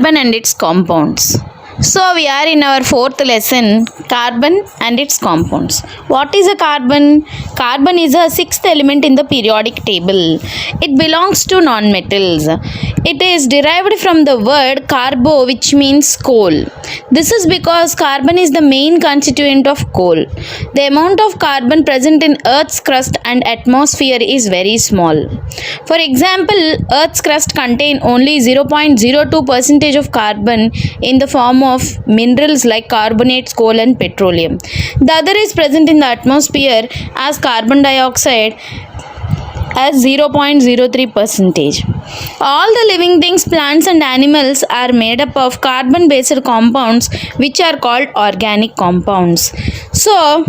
carbon and its compounds. So we are in our fourth lesson, carbon and its compounds. What is a carbon? Carbon is a sixth element in the periodic table. It belongs to non-metals. It is derived from the word carbo, which means coal. This is because carbon is the main constituent of coal. The amount of carbon present in Earth's crust and atmosphere is very small. For example, Earth's crust contains only 0.02% of carbon in the form of minerals like carbonates, coal and petroleum. The other is present in the atmosphere as carbon dioxide as 0.03%. All the living things, plants and animals are made up of carbon based compounds which are called organic compounds. So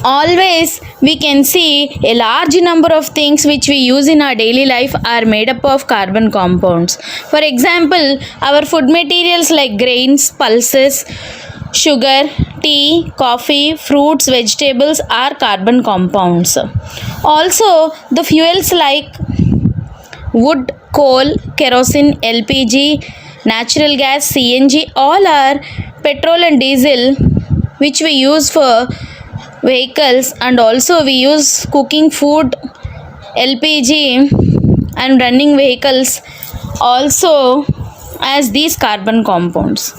always we can see a large number of things which we use in our daily life are made up of carbon compounds. For example, our food materials like grains, pulses, sugar, tea, coffee, fruits, vegetables are carbon compounds. Also, the fuels like wood, coal, kerosene, LPG, natural gas, CNG, all are petrol and diesel which we use for vehicles, and also we use cooking food, LPG and running vehicles also as these carbon compounds.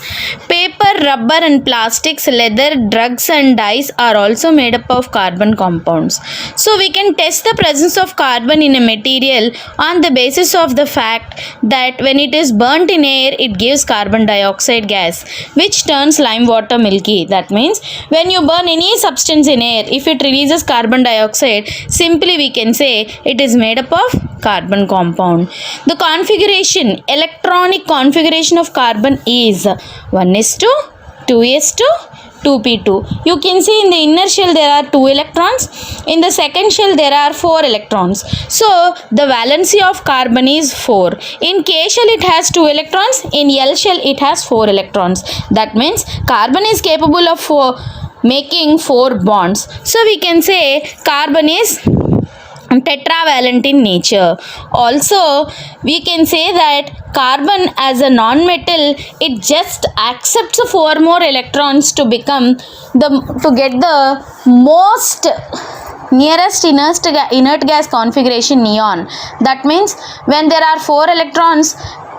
Paper, rubber and plastics, leather, drugs and dyes are also made up of carbon compounds. So we can test the presence of carbon in a material on the basis of the fact that when it is burnt in air, it gives carbon dioxide gas which turns lime water milky. That means when you burn any substance in air, if it releases carbon dioxide, simply we can say it is made up of carbon compound. The configuration, electronic configuration of carbon is 1s2, 2s2, 2p2. You can see in the inner shell there are 2 electrons, in the second shell there are 4 electrons. So the valency of carbon is 4. In K shell it has 2 electrons, in L shell it has 4 electrons. That means carbon is capable of making 4 bonds. So we can say carbon is tetravalent in nature. Also, we can say that carbon as a non-metal, it just accepts 4 more electrons to get the most nearest inert gas configuration neon. That means when there are 4 electrons,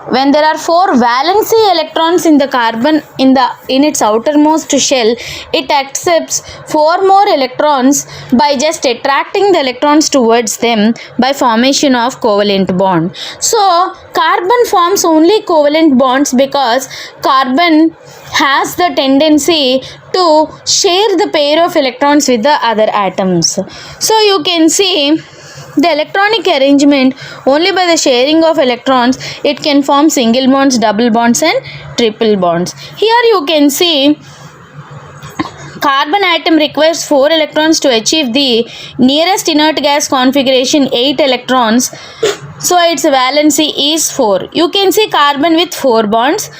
when there are 4 valency electrons in the carbon in its outermost shell, it accepts 4 more electrons by just attracting the electrons towards them by formation of covalent bond. So carbon forms only covalent bonds because carbon has the tendency to share the pair of electrons with the other atoms. So you can see the electronic arrangement, only by the sharing of electrons it can form single bonds, double bonds and triple bonds. Here you can see carbon atom requires 4 electrons to achieve the nearest inert gas configuration 8 electrons. So its valency is 4. You can see carbon with 4 bonds.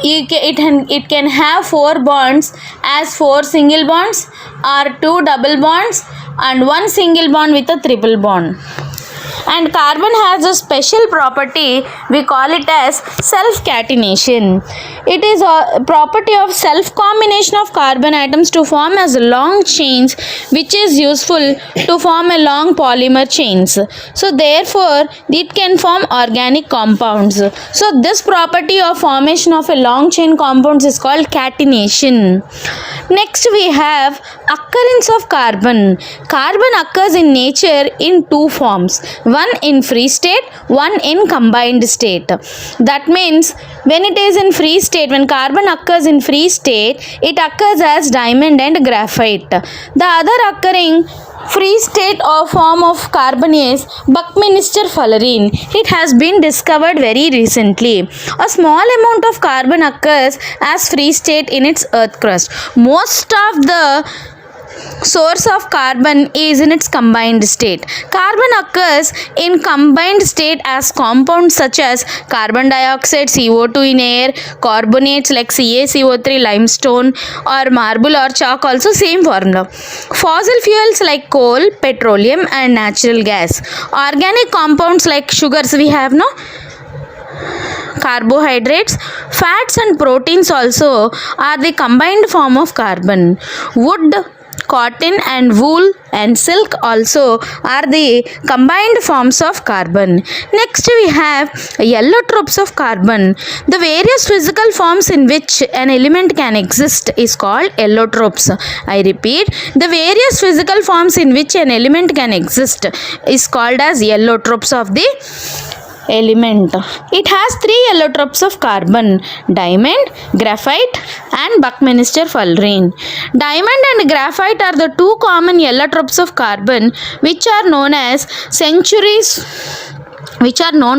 It can have 4 bonds as 4 single bonds or 2 double bonds and 1 single bond with a triple bond. And carbon has a special property, we call it as self-catenation. It is a property of self-combination of carbon atoms to form as long chains, which is useful to form a long polymer chains. So therefore it can form organic compounds. So this property of formation of a long chain compounds is called catenation. Next we have occurrence of carbon. Carbon occurs in nature in 2 forms. One in free state, one in combined state. That means when it is in free state, when carbon occurs in free state, it occurs as diamond and graphite. The other occurring free state or form of carbon is Buckminster fullerene. It has been discovered very recently. A small amount of carbon occurs as free state in its earth crust. Most of the source of carbon is in its combined state. Carbon occurs in combined state as compounds such as carbon dioxide, CO2 in air, carbonates like CaCO3, limestone or marble or chalk, also same formula. Fossil fuels like coal, petroleum and natural gas. Organic compounds like sugars we have, no? carbohydrates, fats and proteins also are the combined form of carbon. Wood, cotton and wool and silk also are the combined forms of carbon. Next we have allotropes of carbon. The various physical forms in which an element can exist is called allotropes. I repeat, the various physical forms in which an element can exist is called as allotropes of the element. It has three allotropes of carbon: diamond, graphite and Buckminster fullerene. Diamond and graphite are the two common allotropes of carbon which are known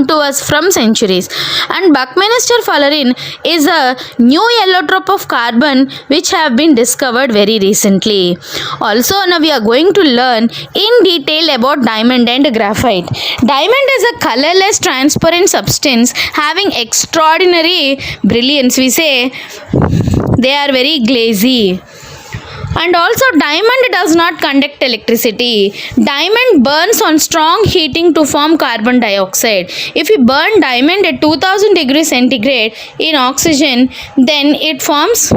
to us from centuries, and Buckminster fullerene is a new allotrope of carbon which have been discovered very recently. Also, now we are going to learn in detail about diamond and graphite. Diamond is a colorless transparent substance having extraordinary brilliance. We say they are very glazy. And also, diamond does not conduct electricity. Diamond burns on strong heating to form carbon dioxide. If you burn diamond at 2000 degrees centigrade in oxygen, then it forms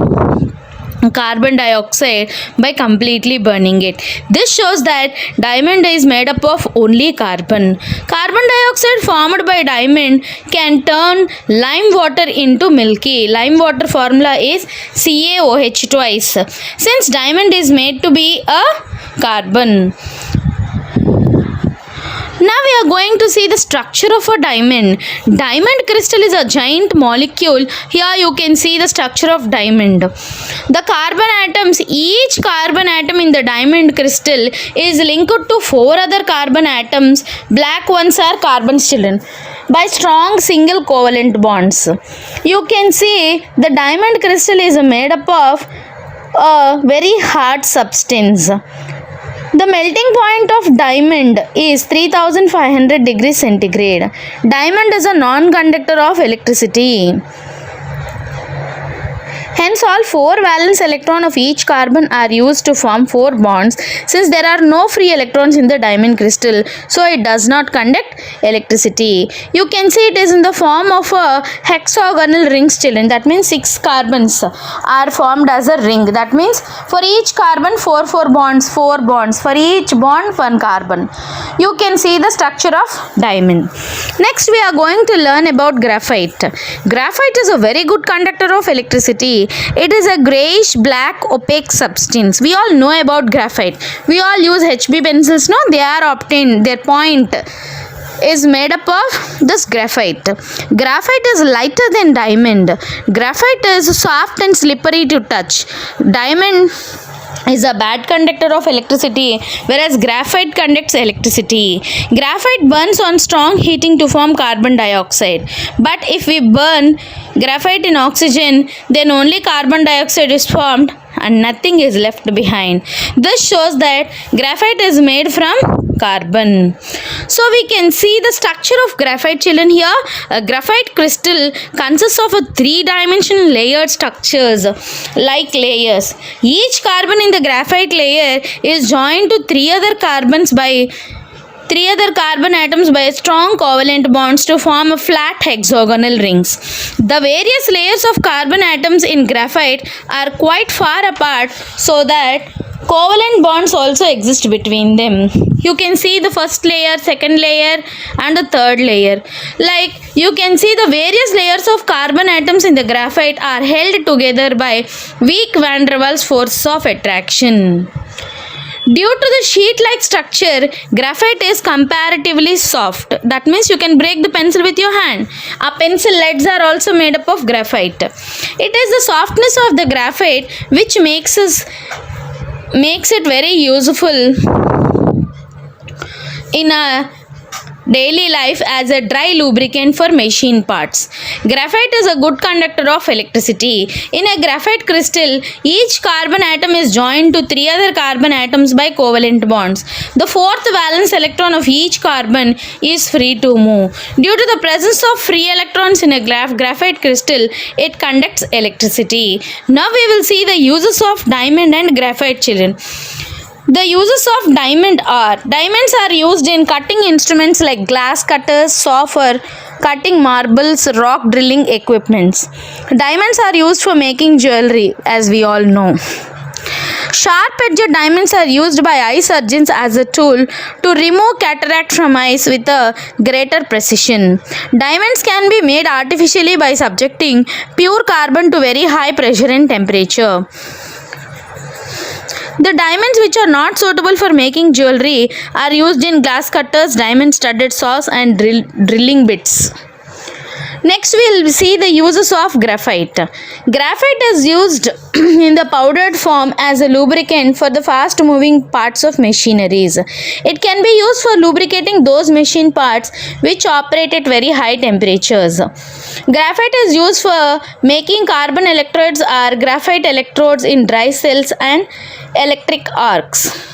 carbon dioxide by completely burning it. This shows that diamond is made up of only carbon. Carbon dioxide formed by diamond can turn lime water into milky. Lime water formula is CaOH twice. Since diamond is made to be a carbon. Now we are going to see the structure of a diamond. Diamond crystal is a giant molecule. Here you can see the structure of diamond. The carbon atoms, each carbon atom in the diamond crystal is linked to 4 other carbon atoms. Black ones are carbons, children, by strong single covalent bonds. You can see the diamond crystal is made up of a very hard substance. The melting point of diamond is 3500 degrees centigrade. Diamond is a non-conductor of electricity. Hence, all 4 valence electrons of each carbon are used to form 4 bonds. Since there are no free electrons in the diamond crystal, so it does not conduct electricity. You can see it is in the form of a hexagonal rings, children. That means 6 carbons are formed as a ring. That means for each carbon 4 bonds. For each bond 1 carbon. You can see the structure of diamond. Next we are going to learn about graphite. Graphite is a very good conductor of electricity. It is a grayish black opaque substance. We all know about graphite. We all use HB pencils, no? They are obtained. Their point is made up of this graphite. Graphite is lighter than diamond. Graphite is soft and slippery to touch. Diamond is a bad conductor of electricity, whereas graphite conducts electricity. Graphite burns on strong heating to form carbon dioxide. But if we burn graphite in oxygen, then only carbon dioxide is formed and nothing is left behind. This shows that graphite is made from carbon. So we can see the structure of graphite, children. Here a graphite crystal consists of a 3-dimensional layered structures like layers. Each carbon in the graphite layer is joined to 3 other carbon atoms by strong covalent bonds to form a flat hexagonal rings. The various layers of carbon atoms in graphite are quite far apart so that covalent bonds also exist between them. You can see the first layer, second layer and the third layer. Like you can see the various layers of carbon atoms in the graphite are held together by weak van der Waals force of attraction. Due to the sheet-like structure, graphite is comparatively soft. That means you can break the pencil with your hand. Our pencil leads are also made up of graphite. It is the softness of the graphite which makes it very useful in a daily life as a dry lubricant for machine parts. Graphite is a good conductor of electricity. In a graphite crystal, each carbon atom is joined to 3 other carbon atoms by covalent bonds. The 4th valence electron of each carbon is free to move. Due to the presence of free electrons in a graphite crystal, it conducts electricity. Now we will see the uses of diamond and graphite, children. The uses of diamonds are used in cutting instruments like glass cutters, saw for cutting marbles, rock drilling equipments. Diamonds are used for making jewelry, as we all know. Sharp-edged diamonds are used by eye surgeons as a tool to remove cataract from eyes with a greater precision. Diamonds can be made artificially by subjecting pure carbon to very high pressure and temperature. The diamonds which are not suitable for making jewelry are used in glass cutters, diamond studded saws and drilling bits. Next we will see the uses of graphite. Graphite is used in the powdered form as a lubricant for the fast moving parts of machineries. It can be used for lubricating those machine parts which operate at very high temperatures. Graphite is used for making carbon electrodes or graphite electrodes in dry cells and electric arcs.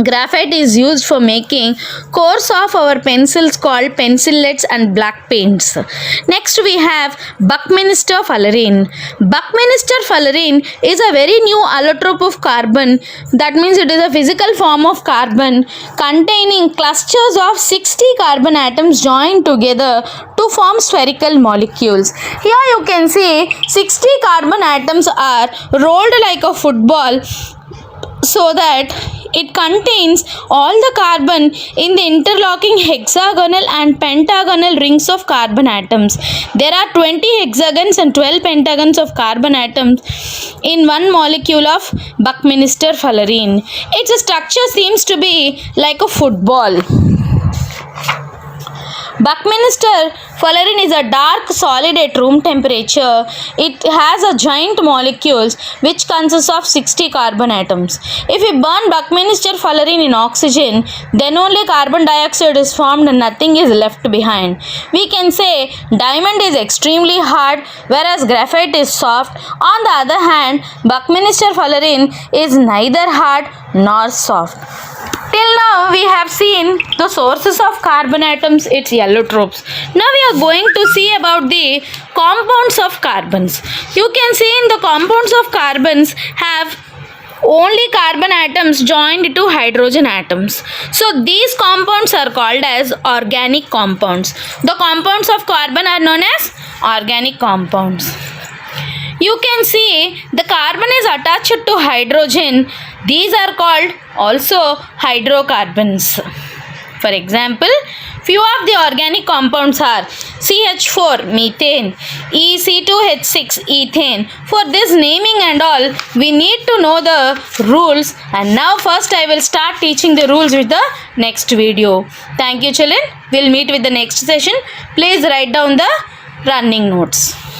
Graphite is used for making cores of our pencils called pencillets and black paints. Next we have Buckminster fullerene. Buckminster fullerene is a very new allotrope of carbon. That means it is a physical form of carbon containing clusters of 60 carbon atoms joined together to form spherical molecules. Here you can see 60 carbon atoms are rolled like a football so that it contains all the carbon in the interlocking hexagonal and pentagonal rings of carbon atoms. There are 20 hexagons and 12 pentagons of carbon atoms in one molecule of Buckminster fullerene. Its structure seems to be like a football. Buckminster fullerene is a dark solid at room temperature. It has a giant molecules which consists of 60 carbon atoms. If we burn Buckminster fullerene in oxygen, then only carbon dioxide is formed and nothing is left behind. We can say diamond is extremely hard whereas graphite is soft. On the other hand, Buckminster fullerene is neither hard nor soft. Till now we have seen the sources of carbon atoms, its allotropes. Now we are going to see about the compounds of carbons. You can see in the compounds of carbons have only carbon atoms joined to hydrogen atoms. So these compounds are called as organic compounds. The compounds of carbon are known as organic compounds. You can see the carbon is attached to hydrogen. These are called also hydrocarbons. For example, few of the organic compounds are CH4 methane, EC2H6 ethane. For this naming and all, we need to know the rules. And now first I will start teaching the rules with the next video. Thank you children. We'll meet with the next session. Please write down the running notes.